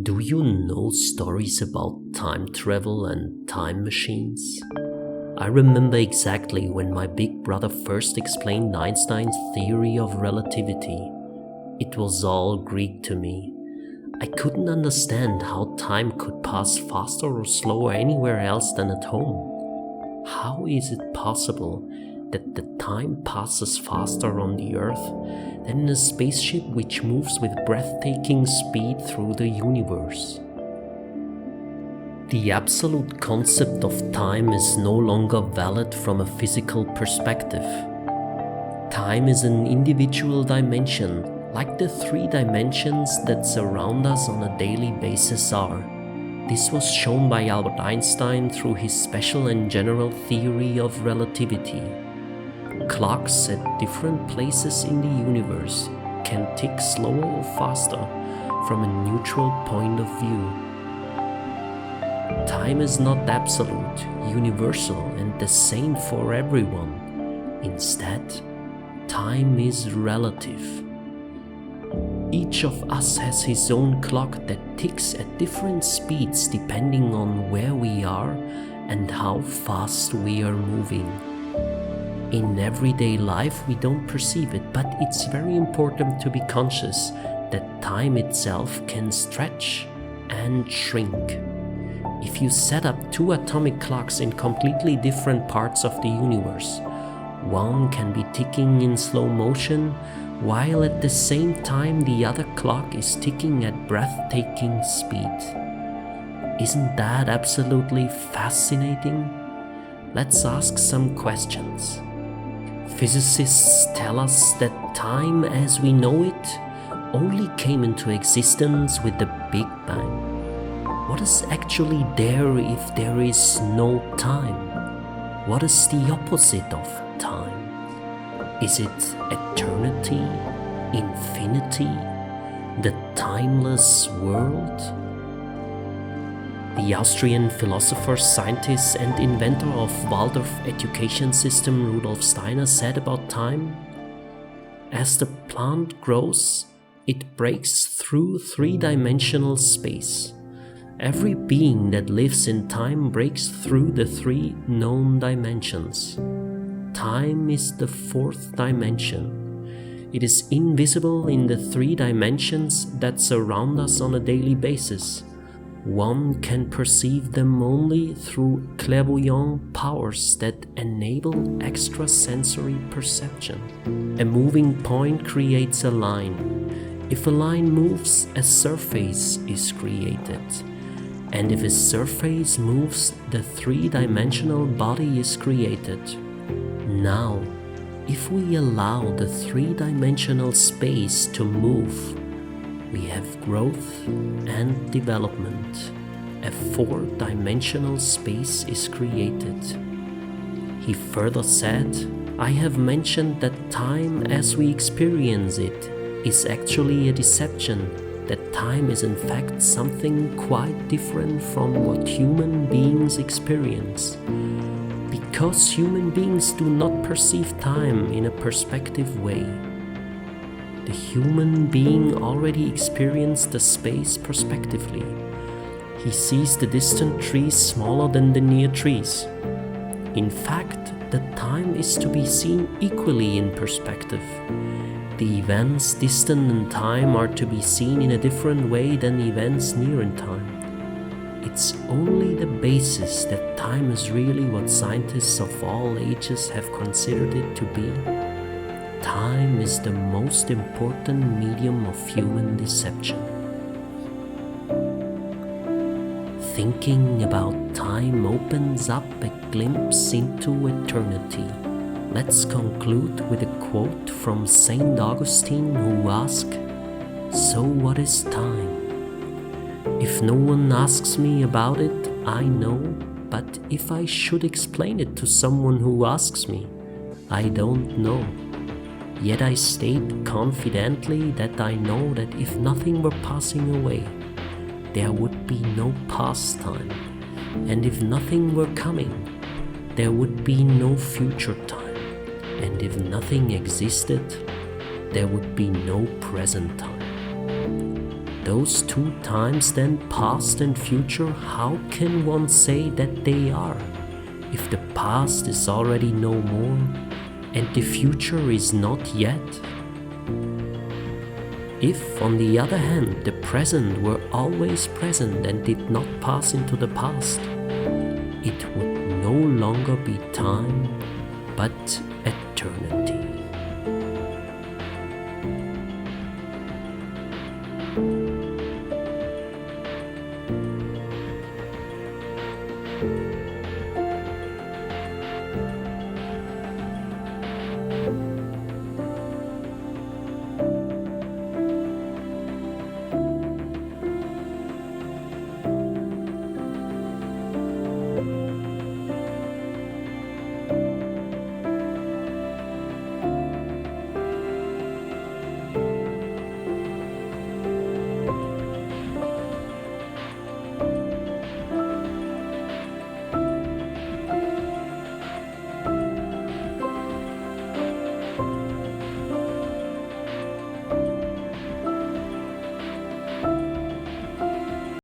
Do you know stories about time travel and time machines? I remember exactly when my big brother first explained Einstein's theory of relativity. It was all Greek to me. I couldn't understand how time could pass faster or slower anywhere else than at home. How is it possible that the time passes faster on the Earth than in a spaceship which moves with breathtaking speed through the universe? The absolute concept of time is no longer valid from a physical perspective. Time is an individual dimension, like the 3 dimensions that surround us on a daily basis are. This was shown by Albert Einstein through his special and general theory of relativity. Clocks at different places in the universe can tick slower or faster from a neutral point of view. Time is not absolute, universal, and the same for everyone. Instead, time is relative. Each of us has his own clock that ticks at different speeds depending on where we are and how fast we are moving. In everyday life we don't perceive it, but it's very important to be conscious that time itself can stretch and shrink. If you set up 2 atomic clocks in completely different parts of the universe, one can be ticking in slow motion, while at the same time the other clock is ticking at breathtaking speed. Isn't that absolutely fascinating? Let's ask some questions. Physicists tell us that time as we know it only came into existence with the Big Bang. What is actually there if there is no time? What is the opposite of time? Is it eternity, infinity, the timeless world? The Austrian philosopher, scientist and inventor of Waldorf education system Rudolf Steiner said about time, "As the plant grows, it breaks through 3-dimensional space. Every being that lives in time breaks through the 3 known dimensions. Time is the 4th dimension. It is invisible in the 3 dimensions that surround us on a daily basis. One can perceive them only through clairvoyant powers that enable extrasensory perception. A moving point creates a line. If a line moves, a surface is created. And if a surface moves, the 3-dimensional body is created. Now, if we allow the 3-dimensional space to move, we have growth and development. A 4-dimensional space is created." He further said, "I have mentioned that time as we experience it is actually a deception, that time is in fact something quite different from what human beings experience. Because human beings do not perceive time in a perspective way. The human being already experienced the space perspectively. He sees the distant trees smaller than the near trees. In fact, the time is to be seen equally in perspective. The events distant in time are to be seen in a different way than events near in time. It's only the basis that time is really what scientists of all ages have considered it to be. Time is the most important medium of human deception." Thinking about time opens up a glimpse into eternity. Let's conclude with a quote from St. Augustine, who asked, "So what is time? If no one asks me about it, I know, but if I should explain it to someone who asks me, I don't know. Yet I state confidently that I know that if nothing were passing away, there would be no past time, and if nothing were coming, there would be no future time, and if nothing existed, there would be no present time." those two times then, past and future, how can one say that they are, if the past is already no more and the future is not yet? If, on the other hand, the present were always present and did not pass into the past, it would no longer be time, but eternity.